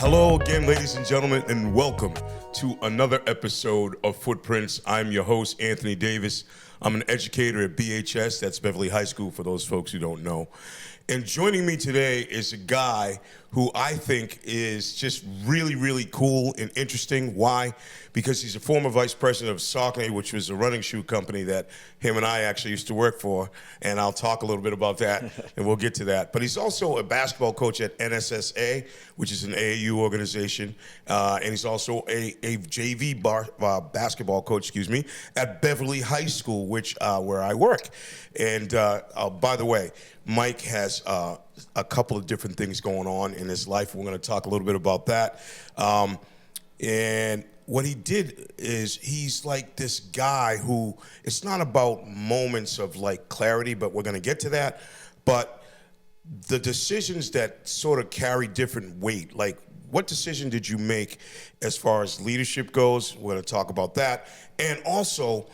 Hello again, ladies and gentlemen, and welcome to another episode of Footprints. I'm your host, Anthony Davis. I'm an educator at BHS, that's Beverly High School for those folks who don't know. And joining me today is a guy who I think is just really, really cool and interesting. Why? Because he's a former vice president of Saucony, which was a running shoe company that him and I actually used to work for. And I'll talk a little bit about that, and we'll get to that. But he's also a basketball coach at NSSA, which is an AAU organization. And he's also a JV basketball coach, at Beverly High School, which where I work. And by the way, Mike has a couple of different things going on in his life. We're going to talk a little bit about that. And what he did is he's like this guy who, it's not about moments of like clarity, but we're going to get to that. But the decisions that sort of carry different weight, like what decision did you make as far as leadership goes? We're going to talk about that. And also,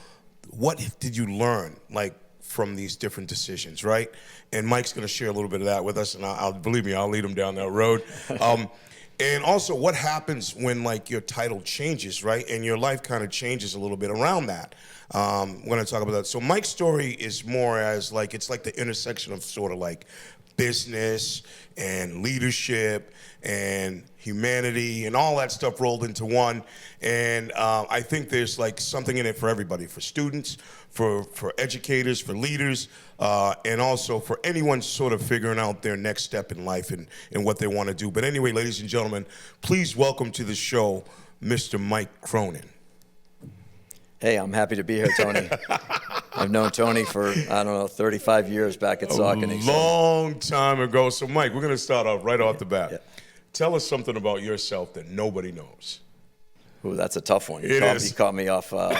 what did you learn, like, from these different decisions, right? And Mike's going to share a little bit of that with us, and I'll believe me, I'll lead him down that road. And also, what happens when like your title changes, right? And your life kind of changes a little bit around that. We're going to talk about that. So Mike's story is more as like, it's like the intersection of sort of like business and leadership and humanity and all that stuff rolled into one. And I think there's like something in it for everybody, for students, for educators, for leaders, and also for anyone sort of figuring out their next step in life and what they want to do. But anyway, ladies and gentlemen, please welcome to the show, Mr. Mike Cronin. Hey, I'm happy to be here, Tony. I've known Tony for, 35 years back at Saucony. A long time ago. So, Mike, we're going to start off right off the bat. Yeah. Tell us something about yourself that nobody knows. Ooh, that's a tough one. You caught me off guard.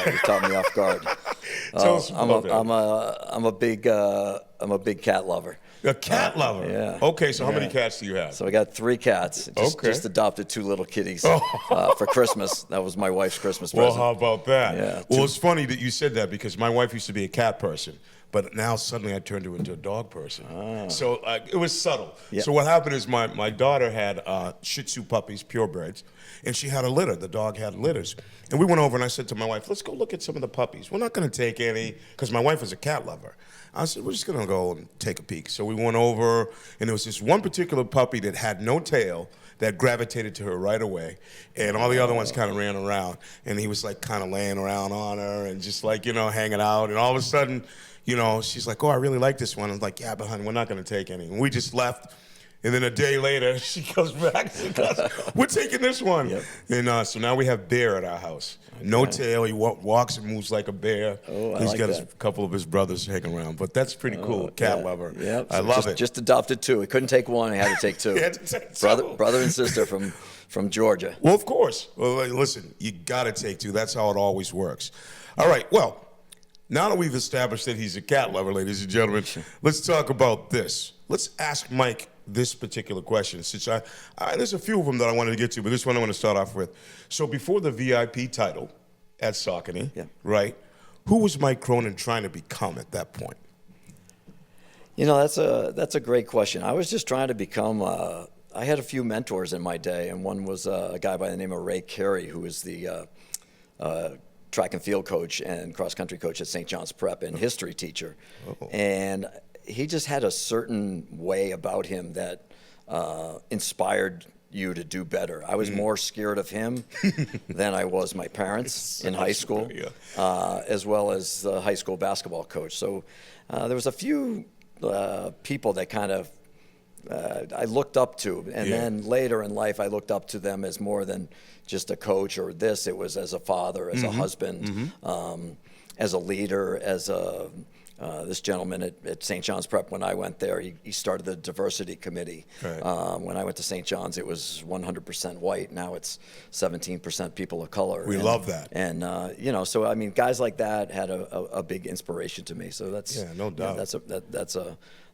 Tell us about that. I'm a big cat lover. A cat lover? Yeah. Okay, so how many cats do you have? So I got 3 cats. Just adopted 2 little kitties for Christmas. That was my wife's Christmas present. Well, how about that? Yeah, well, it's funny that you said that because my wife used to be a cat person. But now suddenly I turned her into a dog person. So it was subtle. Yep. So what happened is my daughter had Shih Tzu puppies, purebreds, and she had a litter. The dog had litters. And we went over and I said to my wife, let's go look at some of the puppies. We're not going to take any, because my wife is a cat lover. I said, we're just going to go and take a peek. So we went over, and there was this one particular puppy that had no tail that gravitated to her right away. And all the other ones kind of ran around. And he was like kind of laying around on her and just like, hanging out. And all of a sudden, she's like, oh, I really like this one. I was like, yeah, but honey, we're not going to take any. And we just left. And then a day later, she comes back. She goes, we're taking this one. Yep. And so now we have Bear at our house. Okay. No tail. He walks and moves like a bear. Oh, He's like got that. a couple of his brothers hanging around. But that's pretty cool. Cat lover. Yep. I love it. Just adopted 2. He couldn't take 1. He had to take 2. He had to take 2. Brother and sister from Georgia. Well, of course. Well, listen, you got to take 2. That's how it always works. All right. Well, now that we've established that he's a cat lover, ladies and gentlemen, let's talk about this. Let's ask Mike this particular question, since there's a few of them that I wanted to get to, but this one I want to start off with. So before the VIP title at Saucony, right, who was Mike Cronin trying to become at that point? That's a great question. I was just trying to become, I had a few mentors in my day, and one was a guy by the name of Ray Carey, who was the track and field coach and cross-country coach at St. John's Prep and history teacher. Oh. And he just had a certain way about him that inspired you to do better. I was more scared of him than I was my parents in high school, as well as the high school basketball coach. So there was a few people that kind of I looked up to, and then later in life I looked up to them as more than just a coach or this. It was as a father, as a husband, as a leader, as a this gentleman at St. John's Prep, when I went there, he started the diversity committee. Right. When I went to St. John's, it was 100% white. Now it's 17% people of color. We love that. And so I mean, guys like that had a big inspiration to me. So that's no doubt.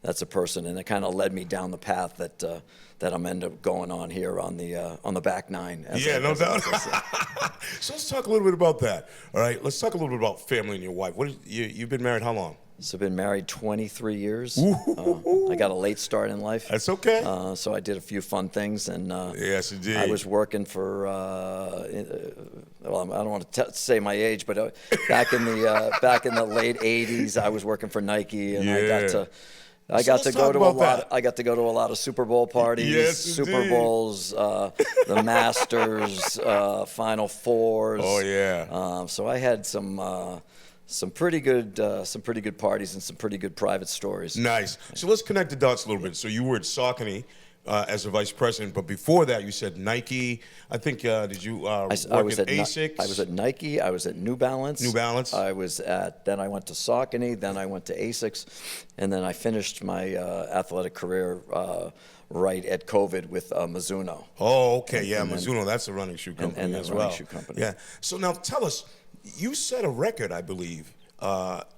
That's a person, and it kind of led me down the path that I'm end up going on here on the back nine. No doubt. So let's talk a little bit about that. All right, let's talk a little bit about family and your wife. You've been married how long? So I've been married 23 years. I got a late start in life. That's okay. So I did a few fun things, and Yes, indeed. I was working for. Well, I don't want to say my age, but back in the late '80s, I was working for Nike, and I got to go to a lot of Super Bowl parties, Yes, Super indeed. Bowls, the Masters, Final Fours. Oh yeah. So I had some pretty good parties and some pretty good private stories. Nice. So let's connect the dots a little bit. So you were at Saucony as a vice president, but before that, you said Nike. I think did you work at ASICS? I was at Nike. I was at New Balance. New Balance. Then I went to Saucony. Then I went to ASICS, and then I finished my athletic career right at COVID with Mizuno. Oh, okay, yeah, Mizuno. That's a running shoe company and as running well. shoe company. Yeah. So now tell us, you set a record, I believe,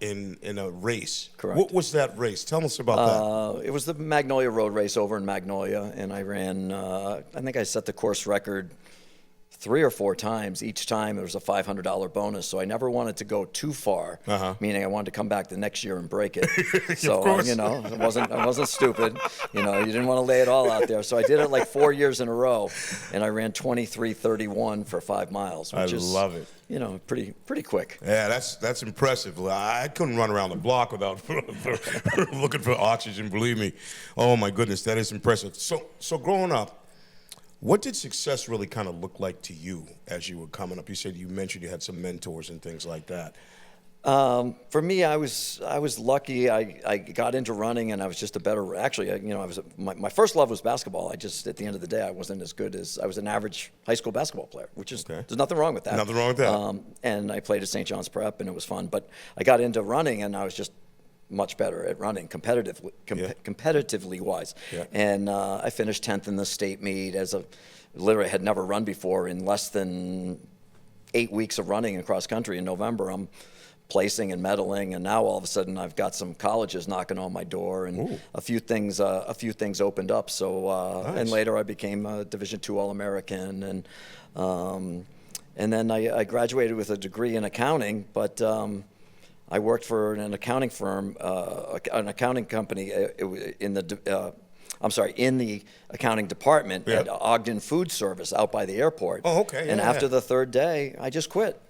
in a race. Correct. What was that race? Tell us about It was the Magnolia Road Race over in Magnolia, and I ran. I think I set the course record 3 or 4 times. Each time there was a $500 bonus, so I never wanted to go too far. Meaning I wanted to come back the next year and break it. So course. I wasn't stupid. You didn't want to lay it all out there. So I did it like 4 years in a row, and I ran 23:31 for 5 miles, which is love it. Pretty quick. Yeah, that's impressive. I couldn't run around the block without looking for oxygen. Believe me. Oh my goodness, that is impressive. So growing up, what did success really kind of look like to you as you were coming up? You mentioned you had some mentors and things like that. For me, I was lucky. I got into running, and I was just a better. Actually, my first love was basketball. At the end of the day, I wasn't as good as I was an average high school basketball player, which is there's nothing wrong with that. Nothing wrong with that. And I played at St. John's Prep, and it was fun. But I got into running, and I was just much better at running competitively wise. Yeah. And I finished 10th in the state meet literally had never run before. In less than 8 weeks of running across country in November, I'm placing and medaling, and now all of a sudden I've got some colleges knocking on my door, and a few things opened up. So Nice. And later I became a Division II All-American, and then I graduated with a degree in accounting, but I worked for an accounting firm, an accounting company in the accounting department at Ogden Food Service out by the airport. Oh, okay. And after the third day, I just quit.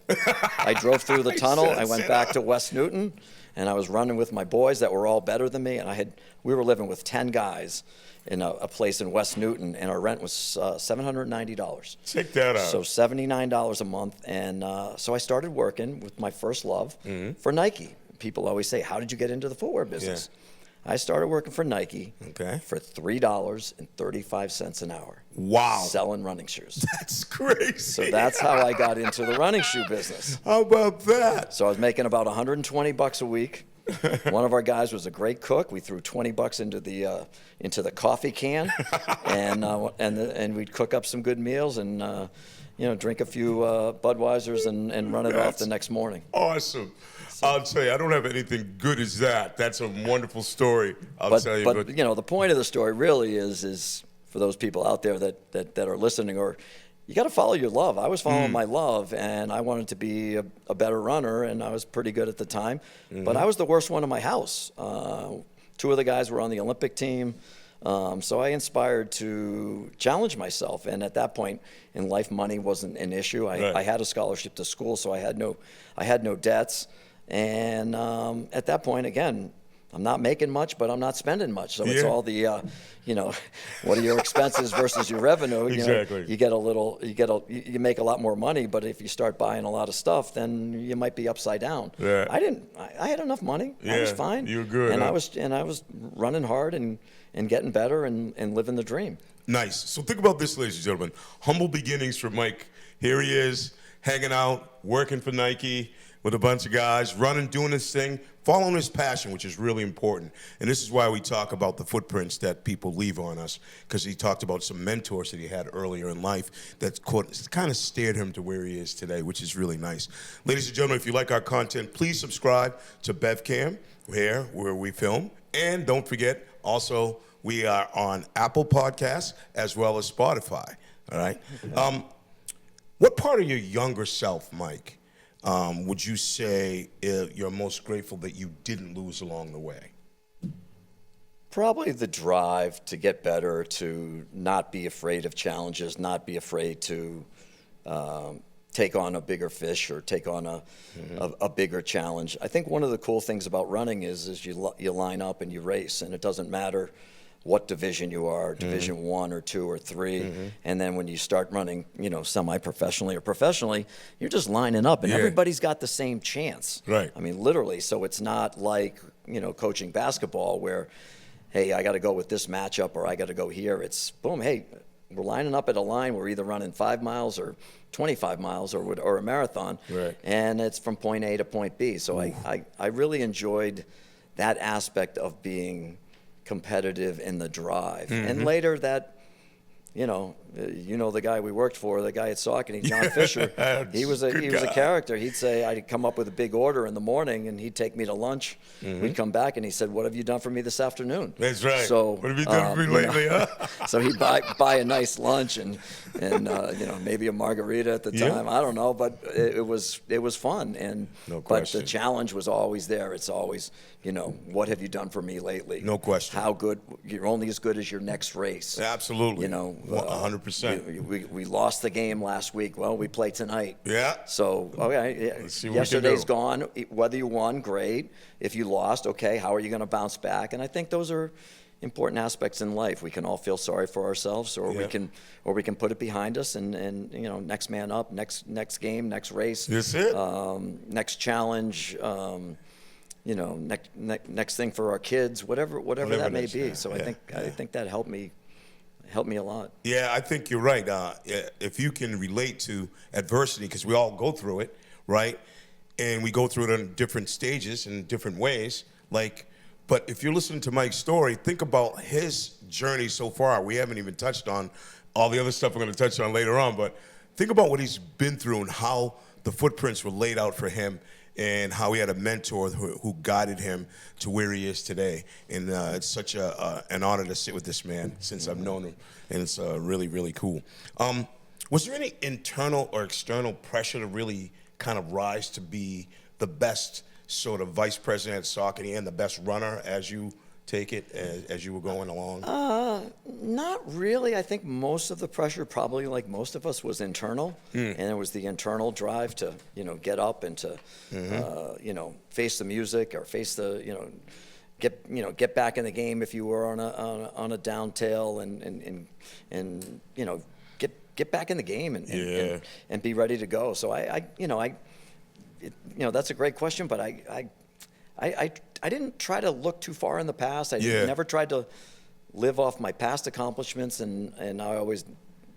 I drove through the tunnel. I went back to West Newton, and I was running with my boys that were all better than me. And we were living with 10 guys in a place in West Newton, and our rent was $790. Check that out. So $79 a month. And so I started working with my first love for Nike. People always say, how did you get into the footwear business? Yeah. I started working for Nike for $3.35 an hour. Wow. Selling running shoes. That's crazy. So that's how I got into the running shoe business. How about that? So I was making about $120 a week. One of our guys was a great cook. We threw $20 into the coffee can, and we'd cook up some good meals and drink a few Budweisers and run it off the next morning. Awesome. I'll tell you, I don't have anything good as that. That's a wonderful story. I'll tell you. But the point of the story really is for those people out there that are listening, or you got to follow your love. I was following my love, and I wanted to be a better runner, and I was pretty good at the time. But I was the worst one in my house. 2 of the guys were on the Olympic team. So I inspired to challenge myself, and at that point in life, money wasn't an issue. I had a scholarship to school, so I had no debts. And at that point, again, I'm not making much, but I'm not spending much. So it's all the, what are your expenses versus your revenue? Exactly. You make a lot more money, but if you start buying a lot of stuff, then you might be upside down. Yeah. I had enough money. Yeah, I was fine. you were good. And huh? I was running hard and getting better and living the dream. Nice. So think about this, ladies and gentlemen. Humble beginnings for Mike. Here he is, hanging out, working for Nike with a bunch of guys, running, doing his thing, following his passion, which is really important. And this is why we talk about the footprints that people leave on us, because he talked about some mentors that he had earlier in life that kind of steered him to where he is today, which is really nice. Ladies and gentlemen, if you like our content, please subscribe to BevCam, where we film. And don't forget, also, we are on Apple Podcasts as well as Spotify, all right? What part of your younger self, Mike, would you say you're most grateful that you didn't lose along the way? Probably the drive to get better, to not be afraid of challenges, not be afraid to take on a bigger fish or take on a bigger challenge. I think one of the cool things about running is you line up and you race, and it doesn't matter what division you are, Division 1 or 2 or 3, and then when you start running, semi-professionally or professionally, you're just lining up, and everybody's got the same chance. Right. I mean, literally. So it's not like coaching basketball where, hey, I got to go with this matchup or I got to go here. It's boom, hey, we're lining up at a line. We're either running 5 miles or 25 miles or a marathon, right. And it's from point A to point B. So I really enjoyed that aspect of being competitive in the drive. And later that, the guy we worked for, the guy at Saucony, John Fisher, he was a character. He'd say I'd come up with a big order in the morning, and he'd take me to lunch. We'd come back, and he said, "What have you done for me this afternoon?" That's right. So what have you done for me lately? Huh? So he'd buy a nice lunch and maybe a margarita at the time. I don't know, but it was fun. And no but the challenge was always there. It's always what have you done for me lately? No question. How good? You're only as good as your next race. Absolutely. 100%. We lost the game last week. Well, we play tonight. Yeah. So yesterday's gone. Whether you won, great. If you lost, okay. How are you going to bounce back? And I think those are important aspects in life. We can all feel sorry for ourselves, or we can put it behind us and next man up, next game, next race. That's it. Next challenge. Next thing for our kids, whatever that may be. So I think that helped me a lot. Yeah, I think you're right. If you can relate to adversity, because we all go through it, right? And we go through it in different stages in different ways. But if you're listening to Mike's story, think about his journey so far. We haven't even touched on all the other stuff we're going to touch on later on, but think about what he's been through and how the footprints were laid out for him, and how he had a mentor who guided him to where he is today. And it's such an honor to sit with this man since I've known him, and it's really, really cool. Was there any internal or external pressure to really kind of rise to be the best sort of vice president at Saucony and the best runner as you take it, as you were going along? Not really. I think most of the pressure, probably like most of us, was internal, and it was the internal drive to get up and to face the music or face the get back in the game if you were on a down tail and get back in the game and be ready to go. So that's a great question, but I didn't try to look too far in the past. I never tried to live off my past accomplishments, and I always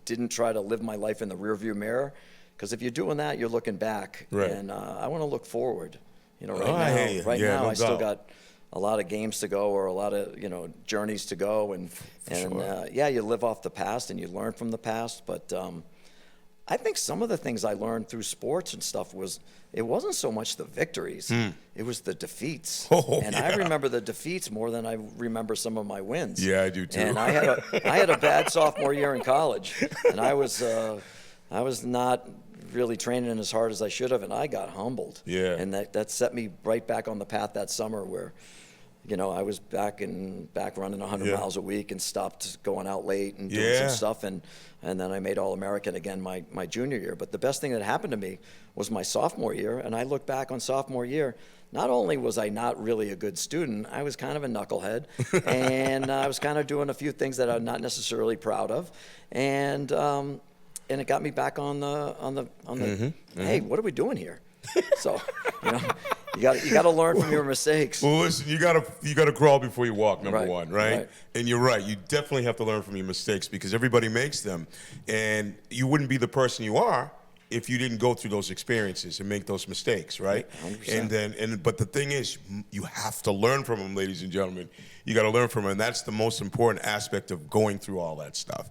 didn't try to live my life in the rearview mirror, because if you're doing that, you're looking back. Right. And I want to look forward. Right now I still got a lot of games to go, or a lot of journeys to go, and you live off the past and you learn from the past, but I think some of the things I learned through sports and stuff it wasn't so much the victories, it was the defeats. I remember the defeats more than I remember some of my wins. Yeah, I do too. And I had a bad sophomore year in college, and I was not really training as hard as I should have, and I got humbled. Yeah. And that set me right back on the path that summer where I was back running 100 miles a week and stopped going out late and doing some stuff, and then I made All-American again my junior year. But the best thing that happened to me was my sophomore year, and I look back on sophomore year, not only was I not really a good student, I was kind of a knucklehead, and I was kind of doing a few things that I'm not necessarily proud of, and it got me back on the hey, what are we doing here? So, you got to learn from your mistakes. Well, listen, you gotta crawl before you walk. Number one, right? And you're right. You definitely have to learn from your mistakes, because everybody makes them, and you wouldn't be the person you are if you didn't go through those experiences and make those mistakes, right? 100%. But the thing is, you have to learn from them, ladies and gentlemen. You got to learn from them, and that's the most important aspect of going through all that stuff.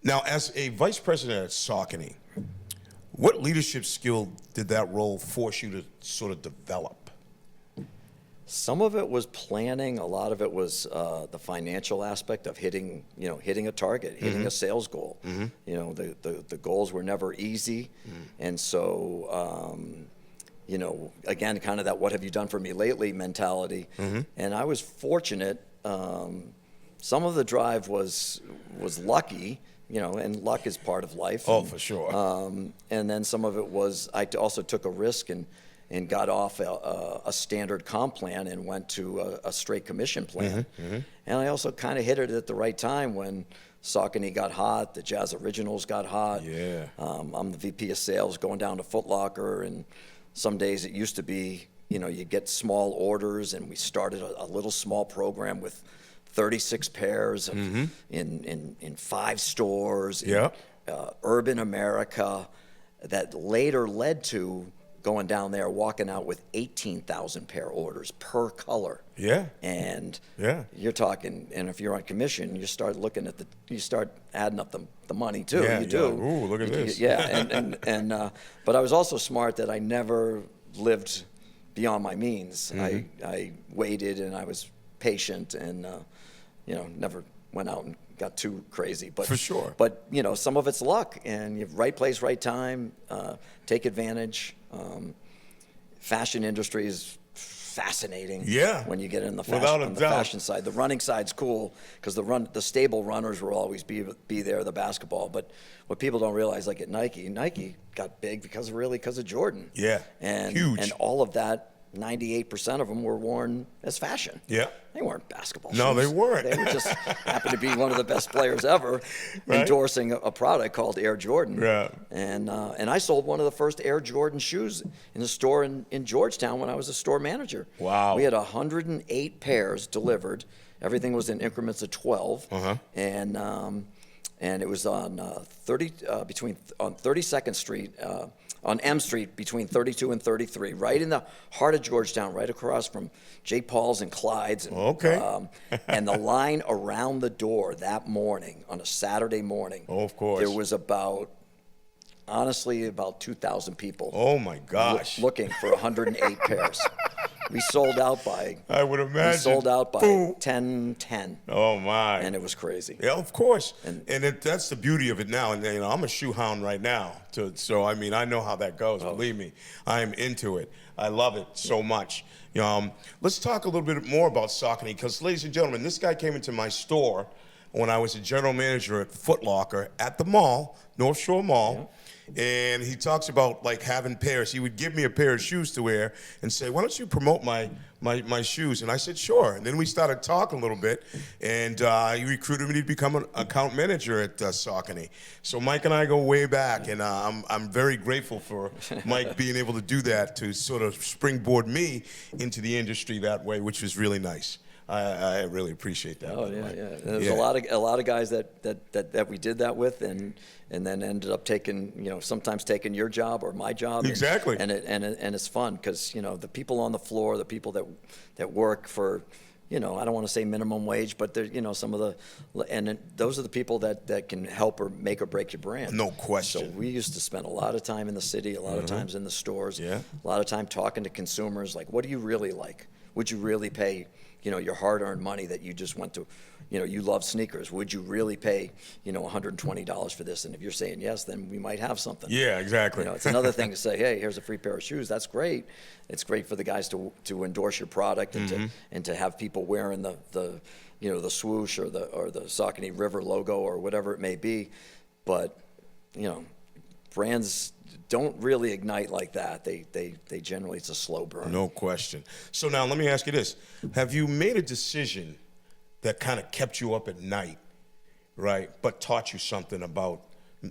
Now, as a vice president at Saucony, what leadership skill did that role force you to sort of develop? Some of it was planning. A lot of it was the financial aspect of hitting a target, hitting a sales goal. You know, the goals were never easy, and so again, kind of that "what have you done for me lately" mentality. And I was fortunate. Some of the drive was lucky, and luck is part of life. Oh, for sure. And then some of it was I also took a risk and got off a standard comp plan and went to a straight commission plan. And I also kind of hit it at the right time when Saucony got hot, the Jazz Originals got hot. Yeah. I'm the VP of sales going down to Foot Locker, and some days it used to be, you get small orders, and we started a little small program with 36 pairs in 5 stores in urban America that later led to going down there, walking out with 18,000 pair orders per color. Yeah. And you're talking, and if you're on commission, you start looking at you start adding up the money too. Yeah, you do. Ooh, look at this. Yeah, but I was also smart that I never lived beyond my means. I waited and I was patient and never went out and got too crazy. But for sure. But some of it's luck, and you have right place, right time. Take advantage. Fashion industry is fascinating. Yeah. When you get in the fashion side, the running side's cool because the stable runners will always be there. The basketball, but what people don't realize, like at Nike got big because of Jordan. Yeah. And huge. And all of that. 98% of them were worn as fashion. Yeah. They weren't basketball No, shoes. they weren't. They were just happened to be one of the best players ever endorsing a product called Air Jordan. Yeah. And I sold one of the first Air Jordan shoes in a store in Georgetown when I was a store manager. Wow. We had 108 pairs delivered. Everything was in increments of 12. And it was on 32nd Street, on M Street between 32 and 33, right in the heart of Georgetown, right across from Jake Paul's and Clyde's. And, and the line around the door that morning, on a Saturday morning, of course, there was about 2,000 people. Oh my gosh! Looking for 108 pairs. We sold out by. I would imagine. We sold out by 10:10. Oh my! And it was crazy. Yeah, of course. And that's the beauty of it now. And I'm a shoe hound right now, so I mean I know how that goes. Believe me, I am into it. I love it so much. Let's talk a little bit more about Saucony, because ladies and gentlemen, this guy came into my store when I was a general manager at Foot Locker at the mall, North Shore Mall. Yeah. And he talks about like having pairs. He would give me a pair of shoes to wear and say, "Why don't you promote my shoes?" And I said, "Sure." And then we started talking a little bit, and he recruited me to become an account manager at Saucony. So Mike and I go way back, and I'm very grateful for Mike being able to do that to sort of springboard me into the industry that way, which was really nice. I really appreciate that. Oh yeah. There's a lot of guys that we did that with, and then ended up taking, sometimes taking your job or my job. Exactly. And it's fun because the people on the floor, the people that work for, I don't want to say minimum wage, but they're some of those are the people that can help or make or break your brand. No question. So we used to spend a lot of time in the city, a lot of times in the stores, a lot of time talking to consumers. Like, what do you really like? Would you really pay? Your hard-earned money that you just went to, you love sneakers. Would you really pay, $120 for this? And if you're saying yes, then we might have something. Yeah, exactly. It's another thing to say, hey, here's a free pair of shoes. That's great. It's great for the guys to endorse your product and to have people wearing the swoosh or the Saucony River logo or whatever it may be. But, brands don't really ignite like that. They generally, it's a slow burn. No question. So now let me ask you this. Have you made a decision that kind of kept you up at night, right, but taught you something about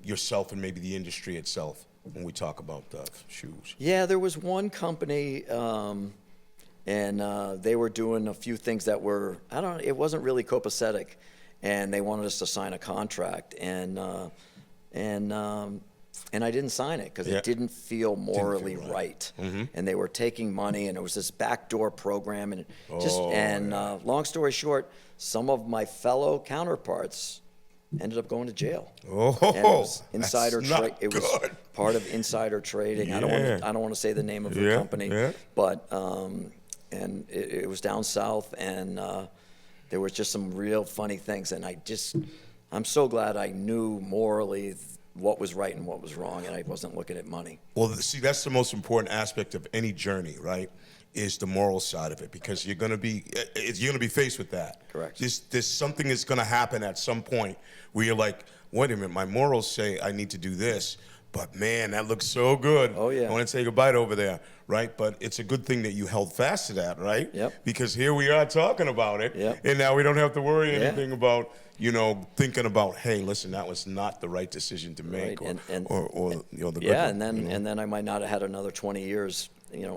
yourself and maybe the industry itself when we talk about shoes? Yeah, there was one company, and they were doing a few things that were, it wasn't really copacetic, and they wanted us to sign a contract, and I didn't sign it because it didn't feel morally right. And they were taking money, and it was this backdoor program, and long story short, some of my fellow counterparts ended up going to jail. Oh, and it was insider trade. It was part of insider trading. Yeah. I don't want to say the name of the company, but and it was down south, and there was just some real funny things, and I'm so glad I knew morally what was right and what was wrong, and I wasn't looking at money. Well, see, that's the most important aspect of any journey, right? Is the moral side of it, because you're going to be faced with that. Correct. There's something that's going to happen at some point where you're like, wait a minute, my morals say I need to do this, but man, that looks so good. Oh, yeah. I want to take a bite over there, right? But it's a good thing that you held fast to that, right? Yep. Because here we are talking about it, Yep. and now we don't have to worry Yeah. anything about, thinking about, hey, listen, that was not the right decision to make, Right. or the good Yeah, one, and then I might not have had another 20 years,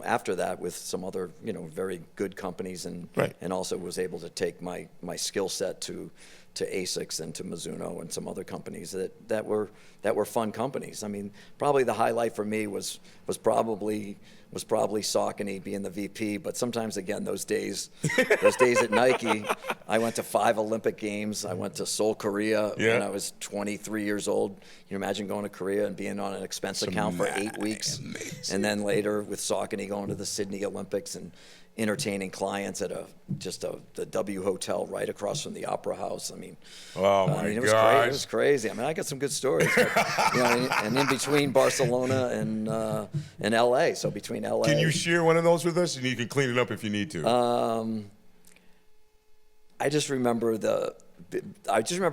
after that with some other, very good companies, and Right. and also was able to take my skill set to ASICS and to Mizuno and some other companies that were fun companies. I mean, probably the highlight for me was probably Saucony being the VP, but sometimes again those days at Nike, I went to 5 Olympic Games. I went to Seoul, Korea when I was 23 years old. You imagine going to Korea and being on an expense account for 8 weeks, and then later with Saucony going to the Sydney Olympics and entertaining clients at the W Hotel right across from the Opera House. I mean, it was crazy. I mean, I got some good stories. But, and in between Barcelona and LA, so between LA. Can you share one of those with us, and you can clean it up if you need to? I just remember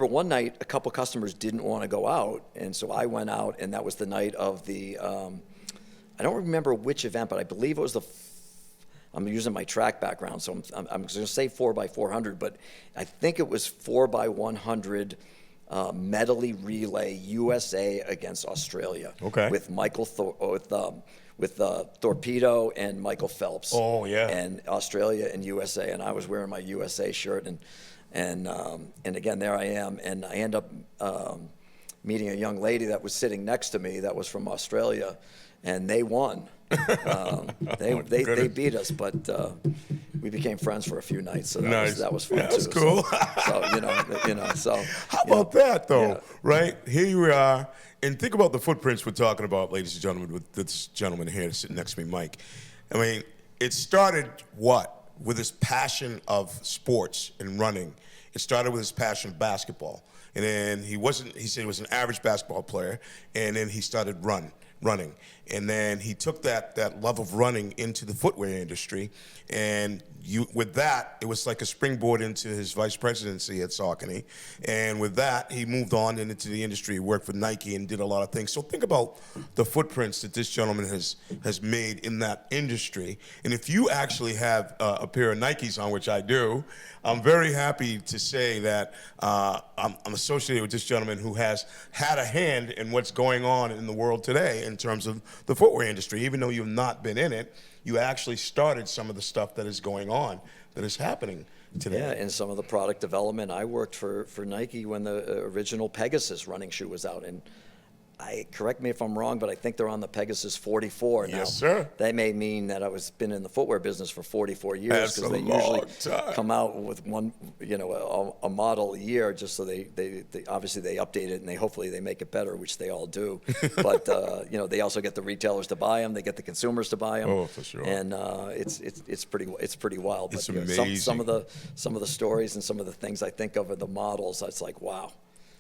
one night a couple customers didn't want to go out, and so I went out, and that was the night of the. I don't remember which event, but I believe it was I'm using my track background, so I'm going to say 4x400, but I think it was 4x100 medley relay USA against Australia. Okay. With with Torpedo and Michael Phelps. Oh yeah. And Australia and USA, and I was wearing my USA shirt, and again there I am, and I end up meeting a young lady that was sitting next to me that was from Australia, and they won. They beat us, but we became friends for a few nights, so that was fun too. That's cool. So how about that though? Yeah. Right here you are, and think about the footprints we're talking about, ladies and gentlemen. With this gentleman here sitting next to me, Mike. I mean, it started with his passion of sports and running. It started with his passion of basketball, and then he said he was an average basketball player, and then he started running. And then he took that love of running into the footwear industry, and with that, it was like a springboard into his vice presidency at Saucony. And with that, he moved on into the industry. He worked for Nike and did a lot of things. So think about the footprints that this gentleman has made in that industry. And if you actually have a pair of Nikes on, which I do, I'm very happy to say that I'm associated with this gentleman who has had a hand in what's going on in the world today in terms of the footwear industry. Even though you've not been in it, you actually started some of the stuff that is going on, that is happening today. Yeah, and some of the product development. I worked for Nike when the original Pegasus running shoe was out, and correct me if I'm wrong, but I think they're on the Pegasus 44 now. Yes, sir. That may mean that I was been in the footwear business for 44 years, because they usually come out with one, a model a year, just so they obviously they update it, and hopefully they make it better, which they all do. But they also get the retailers to buy them, they get the consumers to buy them. Oh, for sure. And it's pretty wild. It's but amazing. Some of the stories and some of the things I think of are the models. It's like, wow.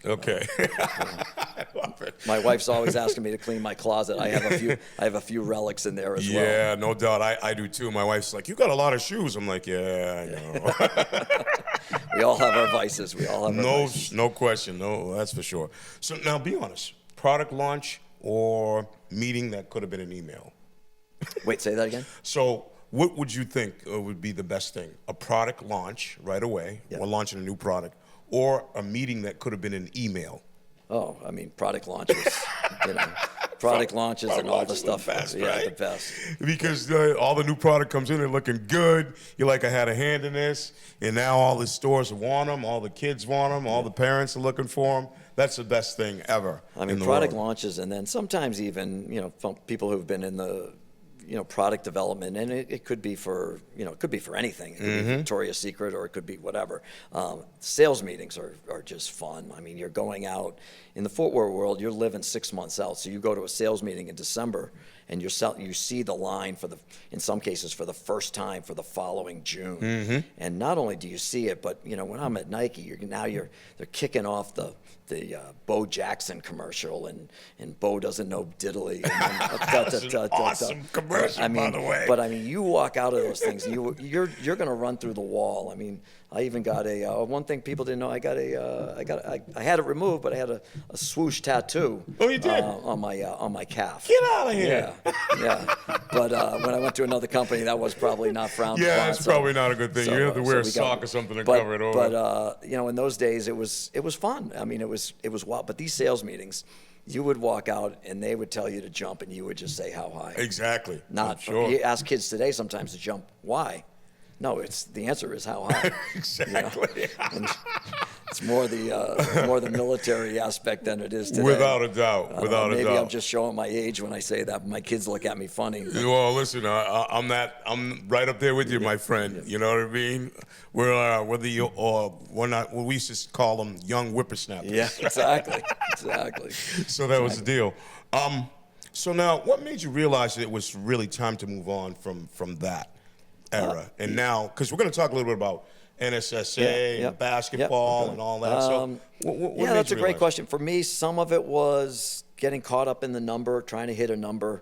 Okay. I love it. My wife's always asking me to clean my closet. I have a few relics in there as well. Yeah, no doubt. I do too. My wife's like, "You got a lot of shoes." I'm like, "Yeah, I know." We all have our vices. We all have our vices. No question. No, that's for sure. So now, be honest. Product launch or meeting that could have been an email? Wait, say that again? So what would you think would be the best thing? A product launch right away, or launching a new product, or a meeting that could have been an email? Oh, I mean, product launches, product launches and all the stuff. Best, yeah, right? the best. Because all the new product comes in, they're looking good. You're like, I had a hand in this, and now all the stores want them, all the kids want them, all the parents are looking for them. That's the best thing ever. I mean, product launches, and then sometimes even people who've been in the product development, and it could be for anything. It could be Victoria's Secret, or it could be whatever. Sales meetings are just fun. I mean, you're going out in the footwear world. You're living 6 months out, so you go to a sales meeting in December, and you see the line in some cases for the first time for the following June. And not only do you see it, but when I'm at Nike, they're kicking off the Bo Jackson commercial, and Bo doesn't know diddly. That's an awesome commercial, by the way. But you walk out of those things, and you're going to run through the wall. I even got one thing people didn't know. I had it removed, but I had a swoosh tattoo. Oh, you did? On my calf. Get out of here. Yeah. But when I went to another company, that was probably not frowned upon. Yeah, that's probably not a good thing. You have to wear a sock or something to cover it over. But in those days, it was fun. It was wild. But these sales meetings, you would walk out and they would tell you to jump, and you would just say how high. Exactly. Not sure. You ask kids today sometimes to jump. Why? No, the answer is how high. Exactly. It's more the military aspect than it is today. Without a doubt. Maybe I'm just showing my age when I say that, but my kids look at me funny. Well, listen, I'm right up there with you, my friend. You know what I mean? We're we used to call them young whippersnappers. Yeah, exactly. So that was the deal. So now, what made you realize that it was really time to move on from that era? And now, because we're going to talk a little bit about NSSA and basketball and all that. So, what that's a great realize? question. For me, some of it was getting caught up in the number, trying to hit a number.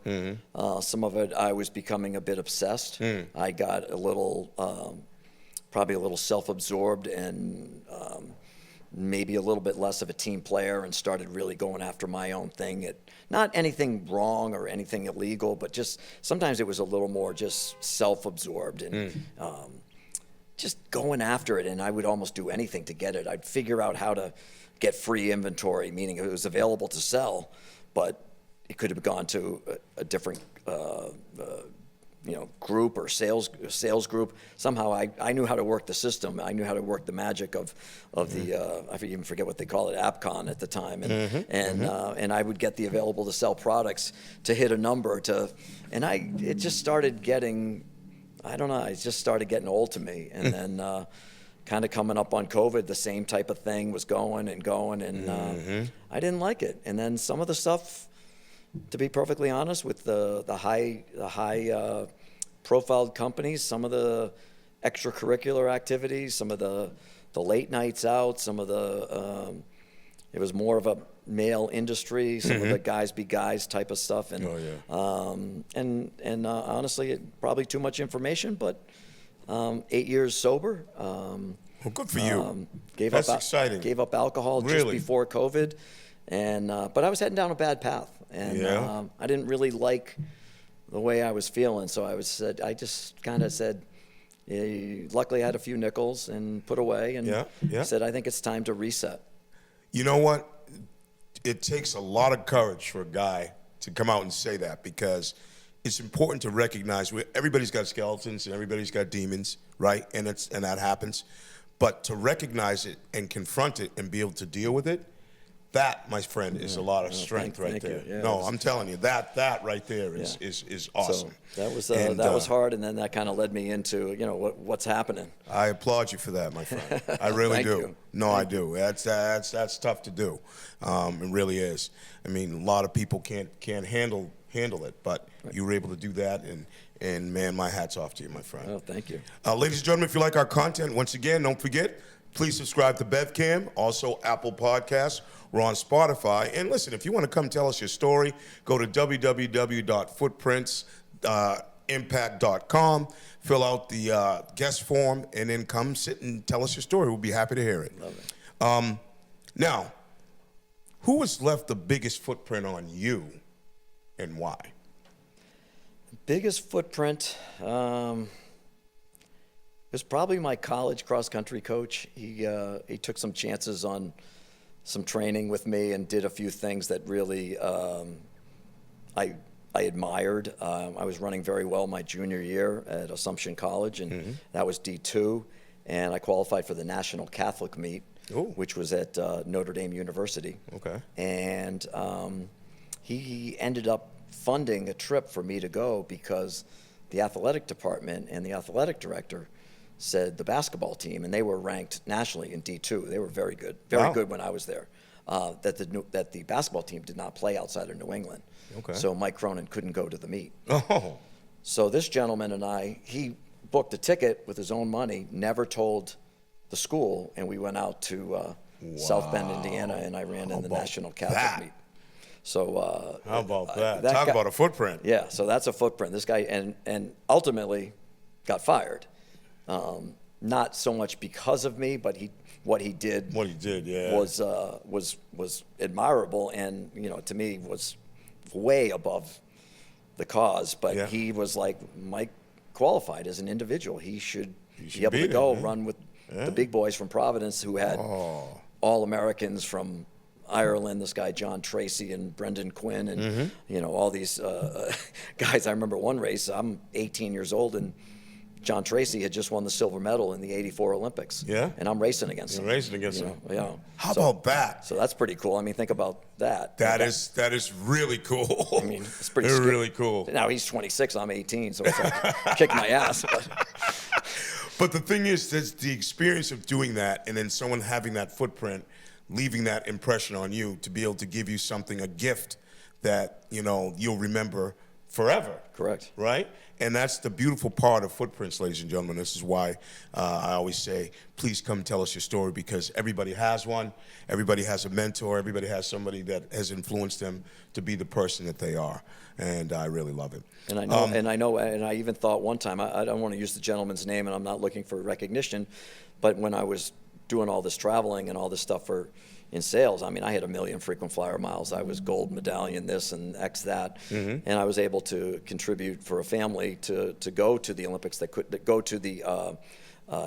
Some of it, I was becoming a bit obsessed. I got probably a little self-absorbed and maybe a little bit less of a team player, and started really going after my own thing. Not anything wrong or anything illegal, but just sometimes it was a little more just self-absorbed and just going after it. And I would almost do anything to get it. I'd figure out how to get free inventory, meaning it was available to sell, but it could have gone to a different group or sales group. Somehow I knew how to work the system. I knew how to work the magic of the I even forget what they call it, AppCon at the time, and I would get the available to sell products to hit a number it just started getting, I don't know, it just started getting old to me. And then kind of coming up on COVID, the same type of thing was going, and I didn't like it. And then some of the stuff, to be perfectly honest, with the high profiled companies, some of the extracurricular activities, some of the late nights out, some of the it was more of a male industry, some of the guys be guys type of stuff, and honestly, probably too much information. But 8 years sober. Well, good for you. That's exciting. Gave up alcohol just before COVID, and but I was heading down a bad path, and I didn't really like the way I was feeling. So I just kind of said, luckily I had a few nickels and put away, and said, I think it's time to reset. You know what? It takes a lot of courage for a guy to come out and say that, because it's important to recognize everybody's got skeletons and everybody's got demons, right? And that happens. But to recognize it and confront it and be able to deal with it, that, my friend, is a lot of strength right there. Yeah, no, I'm telling you, that right there is awesome. So that was hard, and then that kind of led me into what's happening. I applaud you for that, my friend. I really do. You. No, I do. That's tough to do. It really is. I mean, a lot of people can't handle it, but you were able to do that, and man, my hat's off to you, my friend. Oh, thank you. Ladies and gentlemen, if you like our content, once again, don't forget, please subscribe to BevCam, also Apple Podcasts. We're on Spotify. And listen, if you want to come tell us your story, go to www.footprintsimpact.com, fill out the guest form, and then come sit and tell us your story. We'll be happy to hear it. Love it. Now, who has left the biggest footprint on you, and why? Biggest footprint was probably my college cross-country coach. He took some chances on some training with me and did a few things that really I admired. I was running very well my junior year at Assumption College, and that was D2, and I qualified for the National Catholic Meet, which was at Notre Dame University. Okay. And he ended up funding a trip for me to go because the athletic department and the athletic director said the basketball team, and they were ranked nationally in D2. They were very good, very good when I was there. that the basketball team did not play outside of New England. Okay. So Mike Cronin couldn't go to the meet. Oh. So this gentleman and he booked a ticket with his own money, never told the school, and we went out to South Bend, Indiana, and I ran in the National Catholic meet. So how about that? Talk about a footprint. Yeah, so that's a footprint. This guy and ultimately got fired. Not so much because of me, but what he did, yeah, was admirable, and to me was way above the cause. But he was like, Mike qualified as an individual. He should be able to go run with the big boys from Providence, who had all Americans from Ireland, this guy John Tracy and Brendan Quinn, and all these guys. I remember one race. I'm 18 years old, and John Tracy had just won the silver medal in the '84 Olympics. Yeah, and I'm racing against him. Racing against him. Yeah. How about that? So that's pretty cool. I mean, think about that. That is really cool. I mean, it's pretty. Really cool. Now he's 26. I'm 18, so it's like kick my ass. But the thing is, there's the experience of doing that, and then someone having that footprint, leaving that impression on you to be able to give you something, a gift that you'll remember forever. Correct. Right? And that's the beautiful part of footprints, ladies and gentlemen. This is why I always say, please come tell us your story, because everybody has one. Everybody has a mentor. Everybody has somebody that has influenced them to be the person that they are. And I really love it. And I know, and I even thought one time, I don't want to use the gentleman's name, and I'm not looking for recognition, but when I was doing all this traveling and all this stuff in sales, I mean, I had 1 million frequent flyer miles. I was gold medallion this and X that, and I was able to contribute for a family to go to the Olympics, that could go to the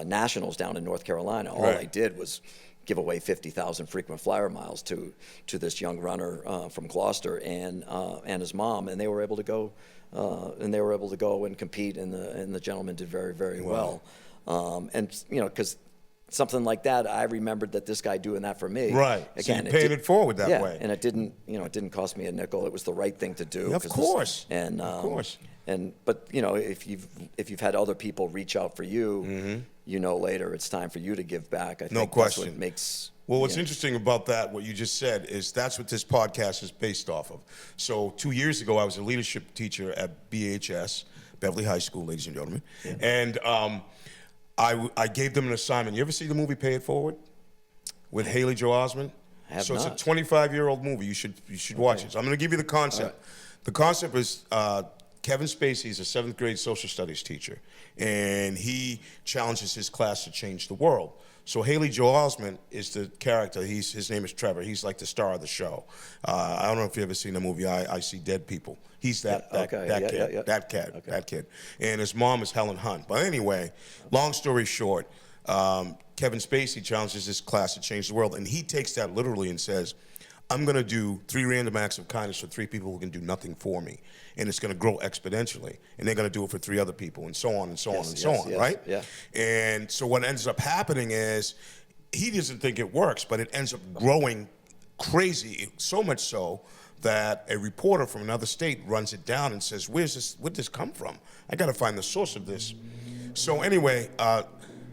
nationals down in North Carolina. All I did was give away 50,000 frequent flyer miles to this young runner from Gloucester and his mom, and they were able to go and compete, and the gentleman did very, very well. And because something like that, I remembered that this guy doing that for me. Right. Again, so you paid it forward that way. And it didn't cost me a nickel. It was the right thing to do. Of course. Of course. But if you've had other people reach out for you, later it's time for you to give back. I think that's what makes. Well, what's interesting about that, what you just said, is that's what this podcast is based off of. So 2 years ago, I was a leadership teacher at BHS, Beverly High School, ladies and gentlemen, and I gave them an assignment. You ever see the movie Pay It Forward with Haley Joel Osment? I have so not. It's a 25-year-old movie. You should watch it. So I'm going to give you the concept. Right. The concept is Kevin Spacey is a 7th grade social studies teacher, and he challenges his class to change the world. So Haley Joel Osment is the character. His name is Trevor. He's like the star of the show. I don't know if you've ever seen the movie I See Dead People. He's that kid. And his mom is Helen Hunt. But anyway, long story short, Kevin Spacey challenges his class to change the world, and he takes that literally and says, I'm going to do 3 random acts of kindness for 3 people who can do nothing for me, and it's going to grow exponentially, and they're going to do it for 3 other people, and so on and so on and so on, right? Yeah. And so what ends up happening is he doesn't think it works, but it ends up growing crazy, so much so that a reporter from another state runs it down and says, where'd this come from? I got to find the source of this. So anyway,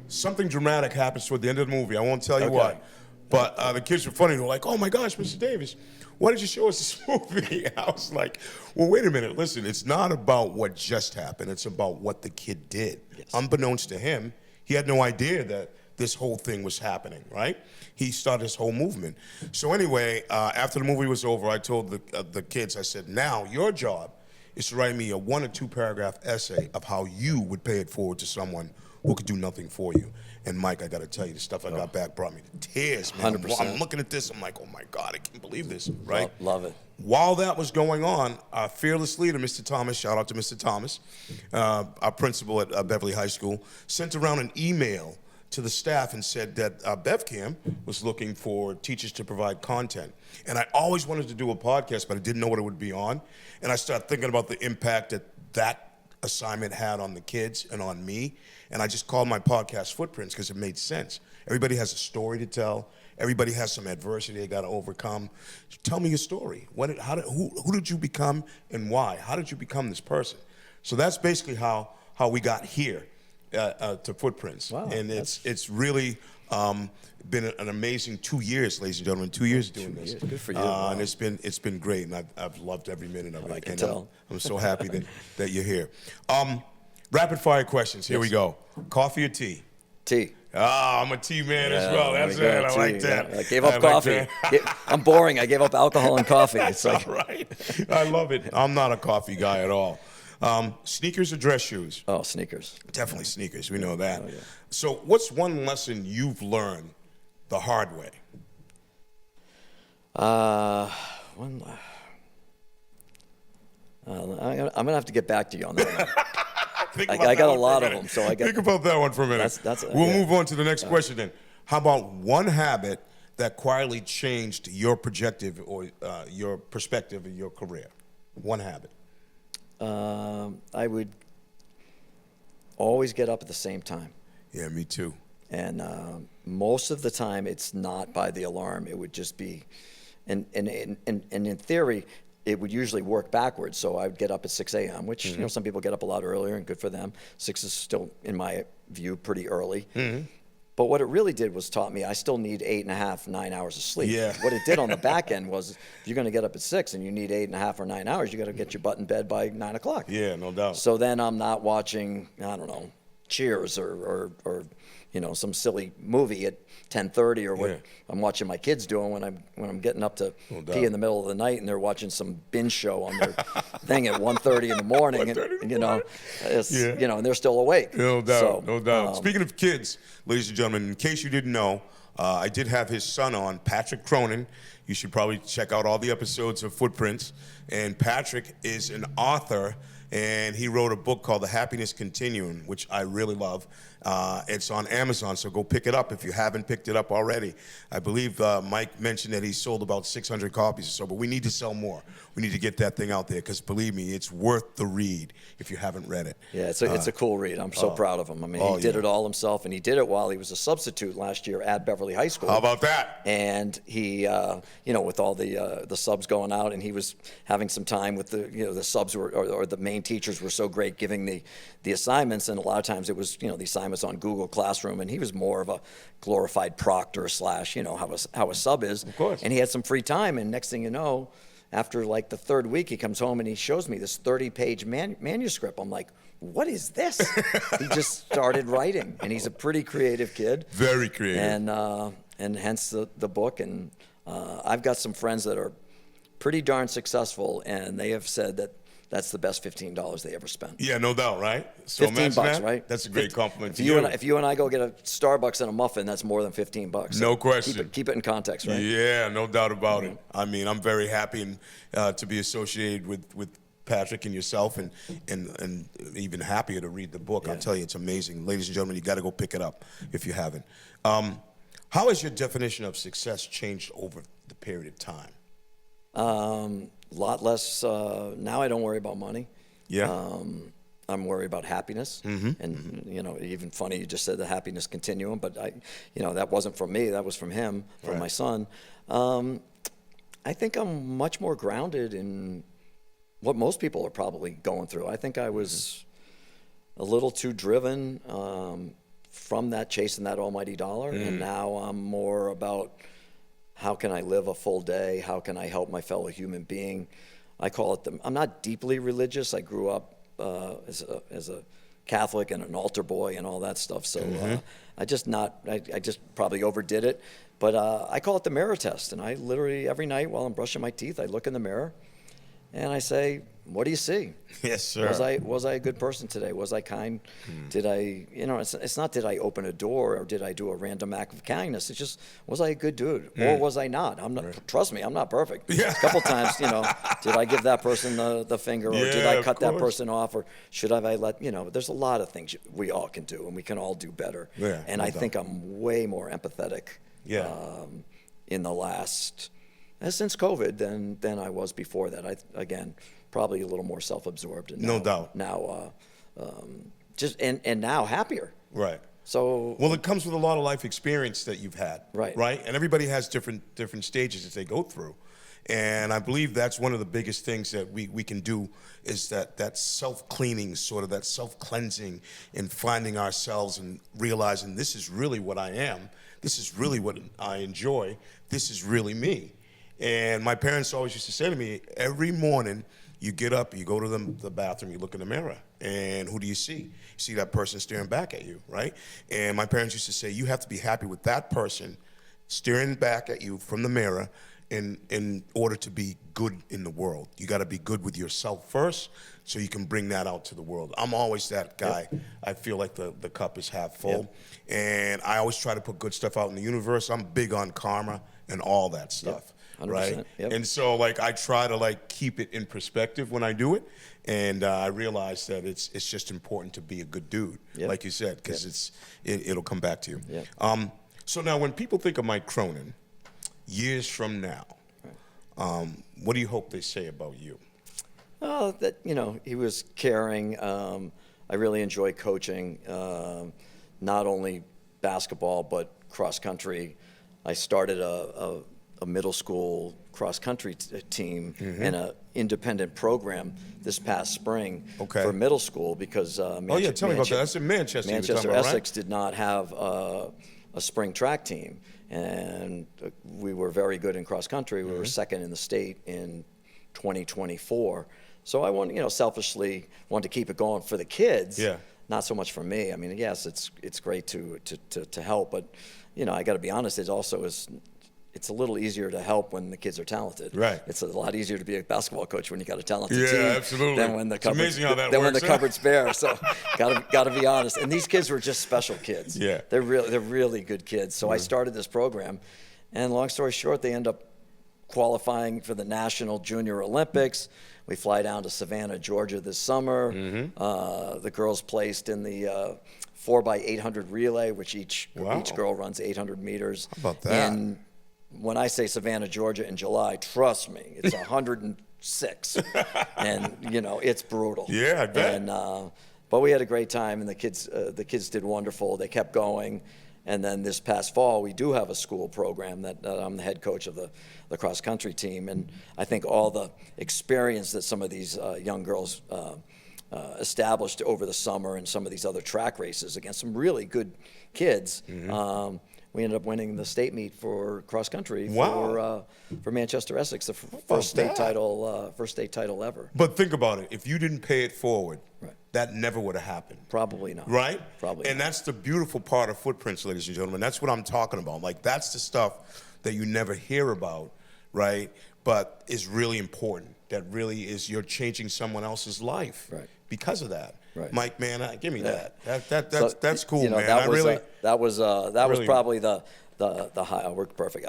something dramatic happens toward the end of the movie. I won't tell you what. But the kids were funny. They were like, oh, my gosh, Mr. Davis, why did you show us this movie? I was like, well, wait a minute. Listen, it's not about what just happened. It's about what the kid did. Yes. Unbeknownst to him, he had no idea that this whole thing was happening, right? He started this whole movement. So anyway, after the movie was over, I told the kids, I said, now your job is to write me a 1 or 2 paragraph essay of how you would pay it forward to someone who could do nothing for you. And Mike, I got to tell you, the stuff I got back brought me to tears, man. 100%. I'm looking at this, I'm like, oh my God, I can't believe this, right? Love it. While that was going on, our fearless leader, Mr. Thomas, shout out to Mr. Thomas, our principal at Beverly High School, sent around an email to the staff and said that BevCam was looking for teachers to provide content. And I always wanted to do a podcast, but I didn't know what it would be on. And I started thinking about the impact that assignment had on the kids and on me. And I just called my podcast Footprints because it made sense. Everybody has a story to tell. Everybody has some adversity they got to overcome. Tell me your story. Who did you become and why? How did you become this person? So that's basically how we got here. To Footprints. Wow, and it's really Been an amazing 2 years, ladies and gentlemen. 2 years doing this. Good for you. And it's been great, and I've loved every minute of it. I can and tell. I'm so happy that you're here. Rapid fire questions. Here we go. Coffee or tea? Tea. Ah, I'm a tea man as well. That's there it. we I go, like tea, that. yeah. I gave up like coffee. that. I'm boring. I gave up alcohol and coffee. It's like, Right. I love it. I'm not a coffee guy at all. Sneakers or dress shoes? oh, sneakers. Definitely sneakers. We know that. Oh, yeah. So what's one lesson you've learned the hard way? I'm gonna have to get back to you on that one. Think I about got that a one for lot of minute. them, so I got- Think about that one for a minute. We'll yeah. move on to the next question then. How about one habit that quietly changed your projective or your perspective of your career? One habit. I would always get up at the same time. Yeah, me too. And most of the time, it's not by the alarm. It would just be, and in theory, it would usually work backwards. So I would get up at 6 a.m., which you know some people get up a lot earlier, and good for them. 6 is still, in my view, pretty early. But what it really did was taught me I still need 8.5, 9 hours of sleep. Yeah. What it did on the back end was, if you're going to get up at 6 and you need 8.5 or 9 hours, you got to get your butt in bed by 9 o'clock. Yeah, no doubt. So then I'm not watching, I don't know, Cheers or you know, some silly movie at 10:30 or what Yeah. I'm watching my kids doing when I'm getting up to No doubt. pee in the middle of the night and they're watching some binge show on their thing at 1:30 in the morning, 1:30 and you know, it's, Yeah. you know, and they're still awake. No doubt, So, no doubt. Speaking of kids, ladies and gentlemen, in case you didn't know, I did have his son on, Patrick Cronin. You should probably check out all the episodes of Footprints. And Patrick is an author, and he wrote a book called The Happiness Continuum, which I really love. It's on Amazon, so go pick it up if you haven't picked it up already. I believe Mike mentioned that he sold about 600 copies or so, but we need to sell more. We need to get that thing out there, because believe me, it's worth the read if you haven't read it. Yeah, it's a cool read. I'm so proud of him. I mean, oh, he did yeah. it all himself, and he did it while he was a substitute last year at Beverly High School. How about that? And he, you know, with all the subs going out, and he was having some time with the, you know, the subs or the main teachers were so great giving the assignments, and a lot of times it was, you know, the assignments on Google Classroom, and he was more of a glorified proctor / you know, how a sub is. Of course. And he had some free time, and next thing you know, after like the third week, he comes home and he shows me this 30-page manuscript. I'm like, what is this? He just started writing, and he's a pretty creative kid. Very creative. And hence the book. And I've got some friends that are pretty darn successful, and they have said that that's the best $15 they ever spent. Yeah, no doubt, right? So $15, imagine that. right? That's a great compliment If to you you. if you and I go get a Starbucks and a muffin, that's more than $15. No question. Keep it in context, right? Yeah, no doubt about it. I mean, I'm very happy to be associated with Patrick and yourself, and even happier to read the book. I'll tell you, it's amazing. Ladies and gentlemen, you got to go pick it up if you haven't. How has your definition of success changed over the period of time? A lot less. Now I don't worry about money. Yeah. I'm worried about happiness. And, you know, even funny, you just said the happiness continuum, but you know, that wasn't from me. That was from him, from Right. my son. I think I'm much more grounded in what most people are probably going through. I think I was a little too driven from that, chasing that almighty dollar. And now I'm more about, how can I live a full day? How can I help my fellow human being? I call it I'm not deeply religious. I grew up as a Catholic and an altar boy and all that stuff. So I just probably overdid it. But I call it the mirror test. And I literally, every night while I'm brushing my teeth, I look in the mirror and I say, what do you see? Yes, sir. Was I a good person today? Was I kind? Did I, you know, it's not did I open a door or did I do a random act of kindness? It's just, was I a good dude or was I not? I'm not. Trust me, I'm not perfect. Yeah. A couple times, you know, did I give that person the finger, or did Yeah, I of cut that course. person off, or should I let, you know? There's a lot of things we all can do, and we can all do better. Yeah, and no I doubt. think I'm way more empathetic. Yeah. In the last, since COVID than I was before that. Again, probably a little more self-absorbed, and No doubt. now just and now happier. Right. So Well, it comes with a lot of life experience that you've had. Right. Right? And everybody has different stages that they go through. And I believe that's one of the biggest things that we can do is that self-cleaning, sort of that self-cleansing, and finding ourselves and realizing this is really what I am. This is really what I enjoy. This is really me. And my parents always used to say to me, every morning you get up, you go to the bathroom, you look in the mirror, and who do you see? You see that person staring back at you, right? And my parents used to say, you have to be happy with that person staring back at you from the mirror in order to be good in the world. You got to be good with yourself first so you can bring that out to the world. I'm always that guy. Yep. I feel like the cup is half full. Yep. And I always try to put good stuff out in the universe. I'm big on karma and all that stuff. Yep. Right? Yep. And so like I try to like keep it in perspective when I do it. And I realize that it's just important to be a good dude, yep. like you said, because yep. it'll come back to you. Yep. So now when people think of Mike Cronin, years from now, what do you hope they say about you? Oh, that, he was caring. I really enjoy coaching, not only basketball, but cross country. I started a middle school cross country team mm-hmm. in an independent program this past spring for middle school because tell me about that. That's in Manchester. Manchester Essex did not have a spring track team, and we were very good in cross country. We mm-hmm. were second in the state in 2024. So I selfishly wanted to keep it going for the kids. Yeah. Not so much for me. I mean, yes, it's great to help, but I got to be honest. It's a little easier to help when the kids are talented. Right. It's a lot easier to be a basketball coach when you got a talented team. Yeah, absolutely. Than when the it's amazing how that works. when the cupboard's bare. So got to be honest. And these kids were just special kids. Yeah. They're really good kids. So I started this program, and long story short, they end up qualifying for the National Junior Olympics. We fly down to Savannah, Georgia this summer. Mm-hmm. The girls placed in the 4x800 relay, which each girl runs 800 meters. How about that? And when I say Savannah, Georgia in July, trust me, it's 106. And, it's brutal. Yeah, I bet. And, but we had a great time, and the kids did wonderful. They kept going. And then this past fall, we do have a school program that I'm the head coach of the cross-country team. And I think all the experience that some of these young girls established over the summer and some of these other track races against some really good kids, mm-hmm. We ended up winning the state meet for cross-country for Manchester Essex, the first state title ever. But think about it. If you didn't pay it forward, that never would have happened. Probably not. Right? Probably and not. that's the beautiful part of Footprints, ladies and gentlemen. That's what I'm talking about. Like, that's the stuff that you never hear about, right? But is really important. That really is, you're changing someone else's life because of that. Right. Mike, man, give me that. That's cool, man. That was probably the high. Worked perfect.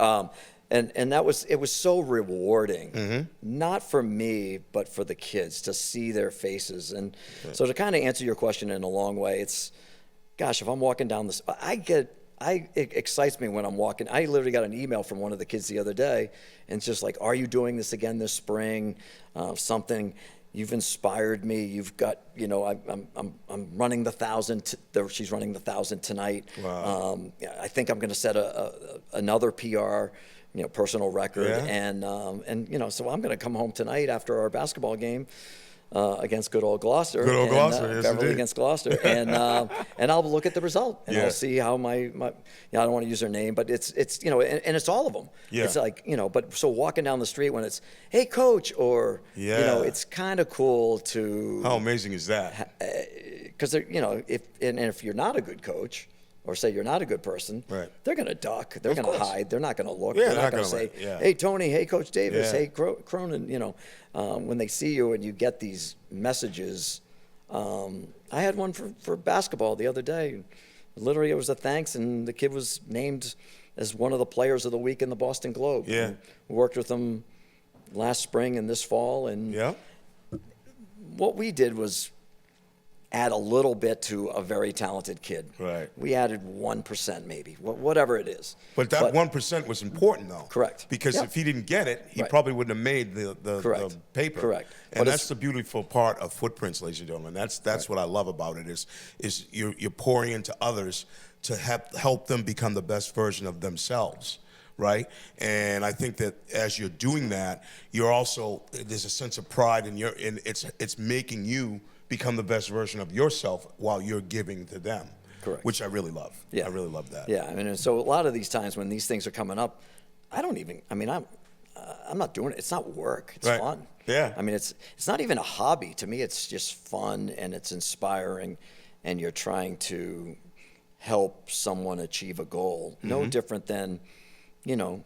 And it was so rewarding, mm-hmm. not for me, but for the kids to see their faces. And so to kind of answer your question in a long way, it's, gosh, if I'm walking down this, it excites me when I'm walking. I literally got an email from one of the kids the other day, and it's just like, are you doing this again this spring? Something. You've inspired me. You've got, I'm running the 1,000. She's running the 1,000 tonight. Wow. I think I'm going to set another PR, personal record. Yeah. And so I'm going to come home tonight after our basketball game against good old Gloucester. Good old Gloucester, yes, Beverly indeed. Against Gloucester, and I'll look at the result, and I'll see how my I don't want to use her name, but it's and it's all of them. Yeah. It's like but so walking down the street when it's, hey coach, or it's kind of cool to. How amazing is that? Because if you're not a good coach, or say you're not a good person, they're going to duck. They're going to hide. They're not going to look. Yeah, they're not going to say, hey, Tony, hey, Coach Davis, hey, Cronin. When they see you and you get these messages. I had one for basketball the other day. Literally, it was a thanks, and the kid was named as one of the players of the week in the Boston Globe. Yeah. We worked with them last spring and this fall. And what we did was add a little bit to a very talented kid. Right. We added 1% maybe, whatever it is. But that 1% was important, though. Correct. Because if he didn't get it, he probably wouldn't have made the paper. Correct. And that's the beautiful part of Footprints, ladies and gentlemen. That's what I love about it is you're pouring into others to help them become the best version of themselves. right? And I think that as you're doing that, you're also, there's a sense of pride in it's making you become the best version of yourself while you're giving to them. Correct. Which I really love. Yeah. I really love that. Yeah, I mean, and so a lot of these times when these things are coming up, I'm not doing it. It's not work. It's Right. fun. Yeah. I mean, it's not even a hobby. To me, it's just fun and it's inspiring, and you're trying to help someone achieve a goal. No different than,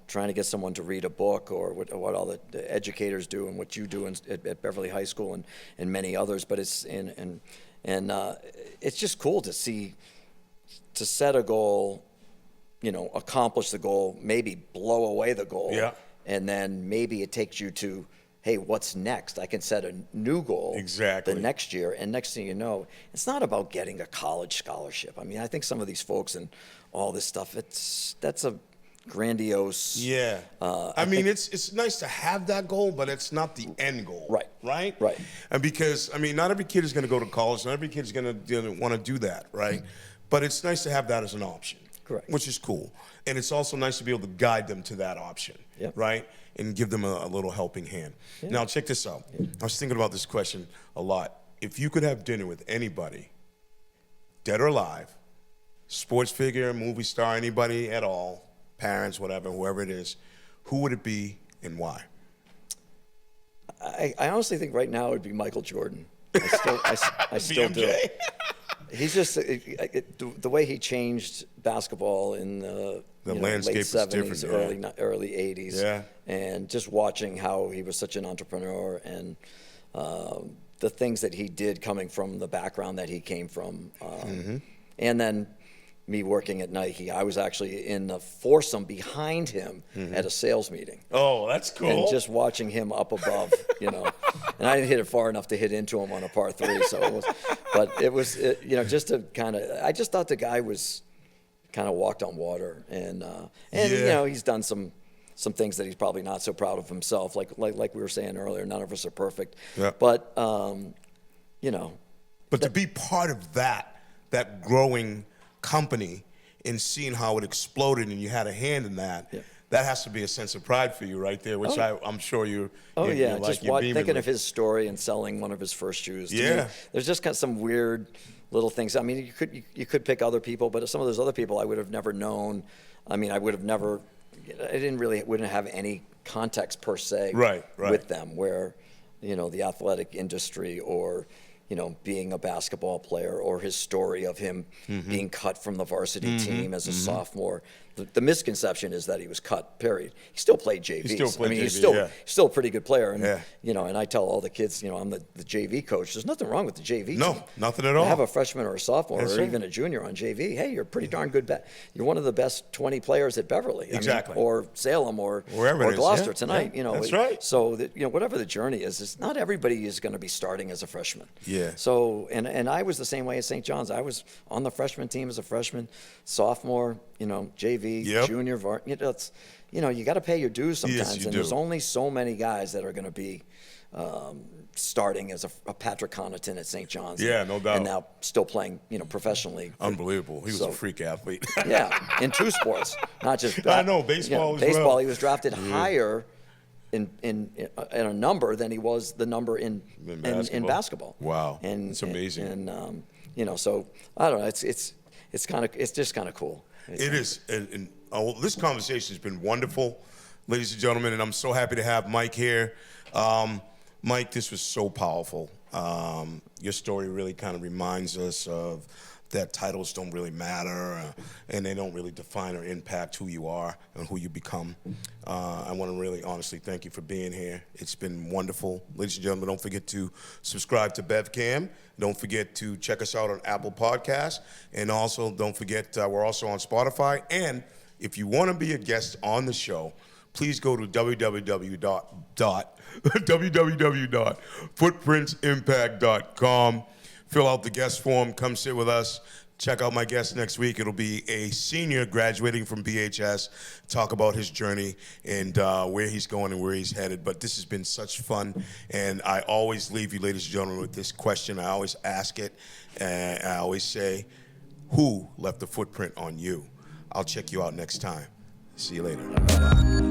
trying to get someone to read a book, or what all the educators do and what you do at Beverly High School and many others. But it's it's just cool to see, to set a goal, accomplish the goal, maybe blow away the goal. Yeah. And then maybe it takes you to, hey, what's next? I can set a new goal Exactly. the next year. And next thing you know, it's not about getting a college scholarship. I mean, I think some of these folks and all this stuff, that's a grandiose. Yeah. I mean, it's nice to have that goal, but it's not the end goal. Right. Right? Right. And because, not every kid is going to go to college, not every kid is going to want to do that, right? But it's nice to have that as an option. Correct. Which is cool. And it's also nice to be able to guide them to that option, Yep. right? And give them a little helping hand. Yeah. Now, check this out. I was thinking about this question a lot. If you could have dinner with anybody, dead or alive, sports figure, movie star, anybody at all, parents, whatever, whoever it is, who would it be and why? I honestly think right now it would be Michael Jordan. I still do. BMJ? He's just the way he changed basketball in the landscape late is 70s, different, yeah. early 80s. Yeah. And just watching how he was such an entrepreneur and the things that he did coming from the background that he came from. And then me working at Nike, I was actually in the foursome behind him at a sales meeting. Oh, that's cool. And just watching him up above, and I didn't hit it far enough to hit into him on a par 3. So it was, just to kind of, I just thought the guy was kind of walked on water, and Yeah. he's done some things that he's probably not so proud of himself. Like we were saying earlier, none of us are perfect. Yeah. But But to be part of that growing company and seeing how it exploded and you had a hand in that, Yeah. that has to be a sense of pride for you right there, which I'm sure you're. Oh you're yeah, like, just you're beaming thinking with. of his story and selling one of his first shoes. To me, Yeah. there's just kind of some weird little things. I mean, you could pick other people, but some of those other people I would have never known. I mean, I would have never. Wouldn't have any context per se Right. with them, where the athletic industry or being a basketball player, or his story of him being cut from the varsity team as a sophomore. The misconception is that he was cut, period. He still played JV. He still played he's JV, still a pretty good player. And, Yeah. and I tell all the kids, I'm the JV coach. There's nothing wrong with the JV No, team. nothing at all. Have a freshman or a sophomore That's or right. even a junior on JV. Hey, you're a pretty darn good you're one of the best 20 players at Beverly. Exactly. Or Salem or Wherever it is, Gloucester yeah, tonight. yeah, that's right. So that, whatever the journey is, it's not everybody is going to be starting as a freshman. Yeah. So and I was the same way at St. John's. I was on the freshman team as a freshman, sophomore, JV, Yep. junior, it's you got to pay your dues sometimes. Yes, you and do. there's only so many guys that are going to be starting as a Patrick Cronin at St. John's. Yeah, no doubt. And now still playing, professionally. Unbelievable. He was So- a freak athlete. Yeah, in 2 sports, not just. I know, baseball as well. Baseball, he was drafted higher in a number than he was the number in basketball. Wow, and it's amazing. And so I don't know. It's just kind of cool. It is. And this conversation has been wonderful, ladies and gentlemen, and I'm so happy to have Mike here. Mike, this was so powerful. Your story really kind of reminds us of that titles don't really matter, and they don't really define or impact who you are and who you become. I want to really honestly thank you for being here. It's been wonderful. Ladies and gentlemen, don't forget to subscribe to BevCam. Don't forget to check us out on Apple Podcasts. And also, don't forget, we're also on Spotify. And if you want to be a guest on the show, please go to www.footprintsimpact.com. Fill out the guest form. Come sit with us. Check out my guest next week. It'll be a senior graduating from BHS. Talk about his journey and where he's going and where he's headed. But this has been such fun. And I always leave you, ladies and gentlemen, with this question. I always ask it. And I always say, who left a footprint on you? I'll check you out next time. See you later. Bye-bye.